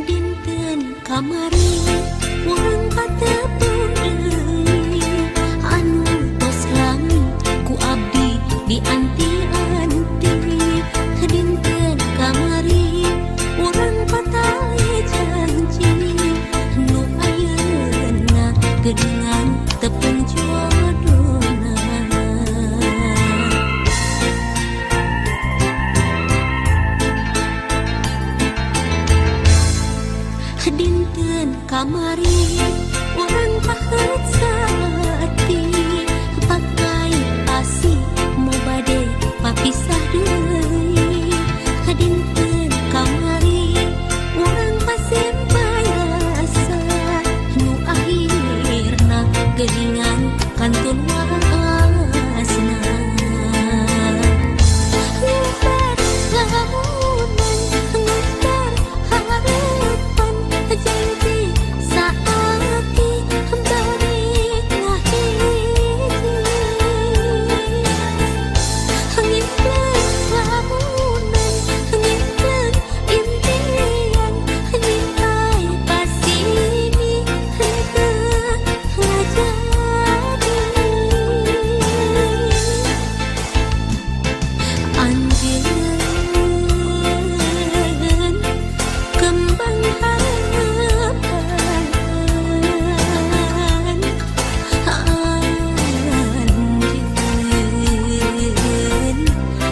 Dinten kamari urang katepung deui anu tos lami ku abdi dianti-anti. Dinten kamari urang patae janji nu ayeuna geuningan tepung jodohna. Dinten kamari urang paheut saati pakai asih mau bade papisah deui. Dinten kamari urang pasimpai rasa nu akhirna geuningan kantun waasna.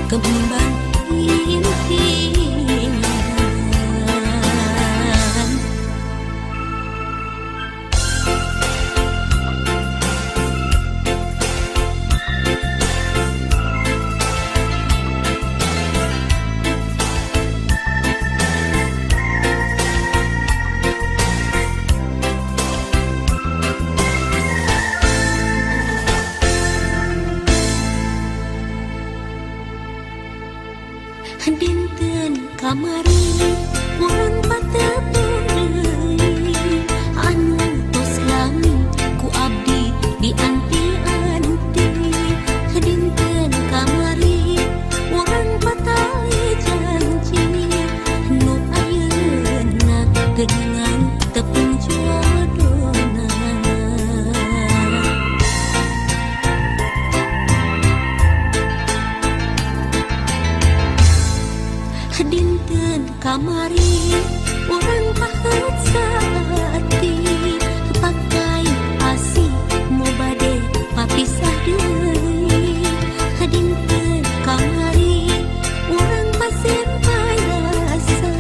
Kembang impian dinten kamari urang patepung deui anu tos lami ku abdi dianti-anti. Dinten kamari urang patae janji nu ayeuna geuningan tepung jodohna. Dinten kamari urang paheut saati pakai asih mau bade papisah deui. Dinten kamari urang pasimpai rasa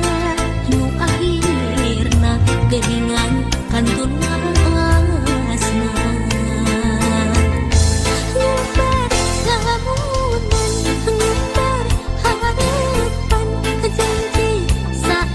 nu akhirna geuningan kantun waasna. Janji saat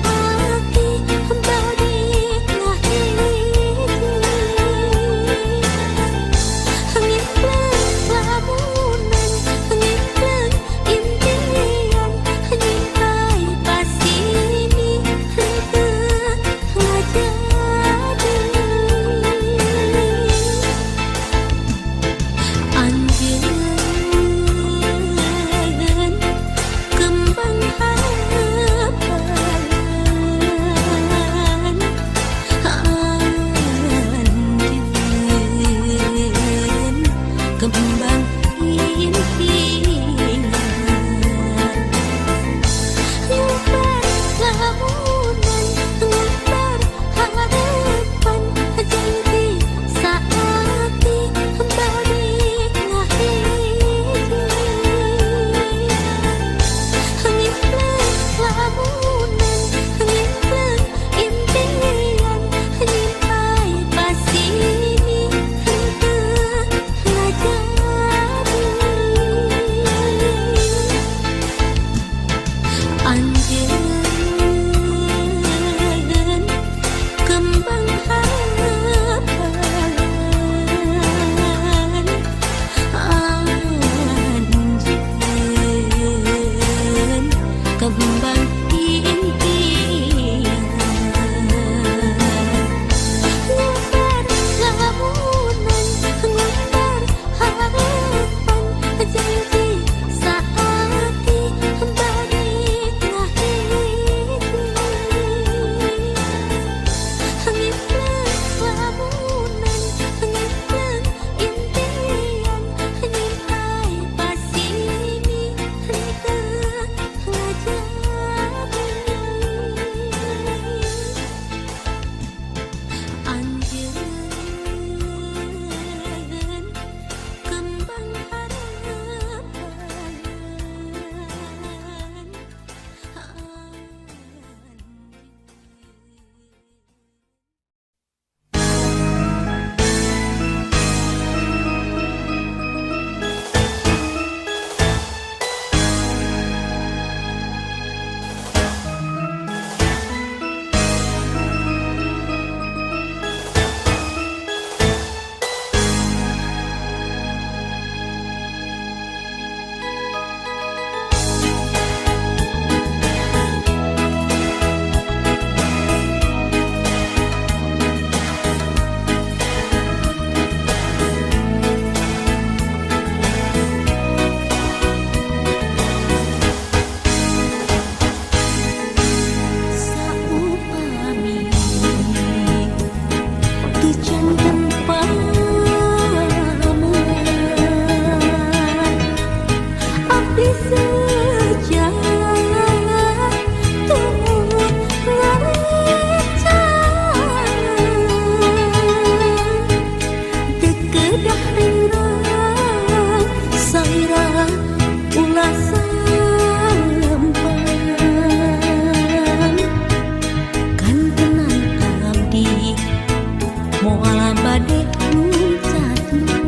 moal bade nucatuhan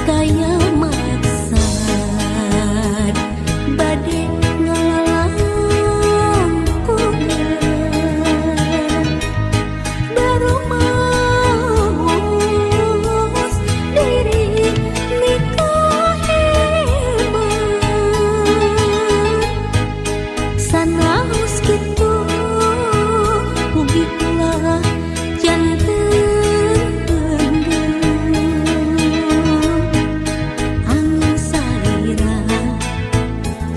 kaya maksad bade ngalangkungan baru maus diri nikah hebat sanaos kitu mugi ulah janten angin salira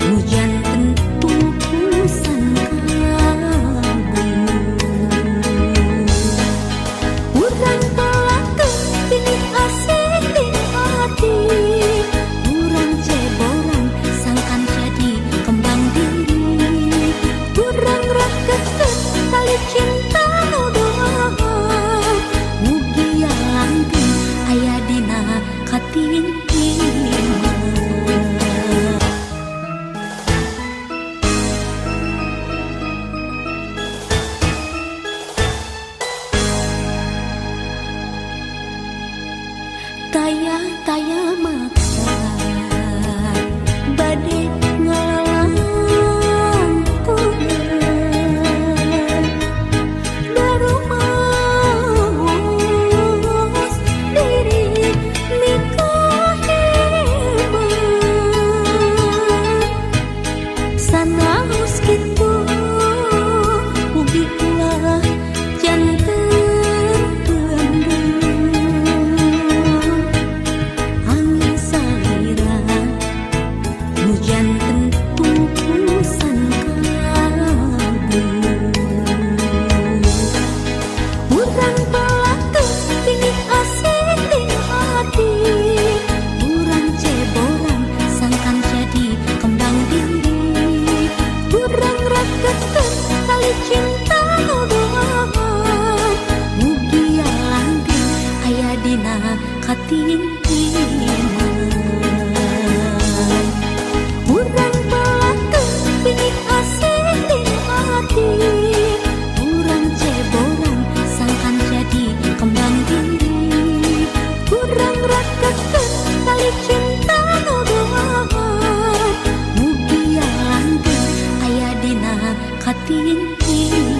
hujan tentu pusan kabur urang pelakon pilih asik di hati urang ceboran sangkan jadi kembang diri urang rakeun tali cinta nu doa mugi langgeng aya dina katintimah taya maksad bade ngalangkungan baru maus diri nikah hebat sanaos kitu mugi ulah janten angin salira hujan tentu pusan kabur urang pelakon pilih asik di hati urang ceboran sangkan jadi kembang diri urang rakeun tali cinta nu doa mugi langgeng aya dina katintimah urang pelakon pilih asik di hati urang ceboran sangkan jadi kembang diri urang rakeun tali cinta nu doa mugi langgeng aya dina katintimah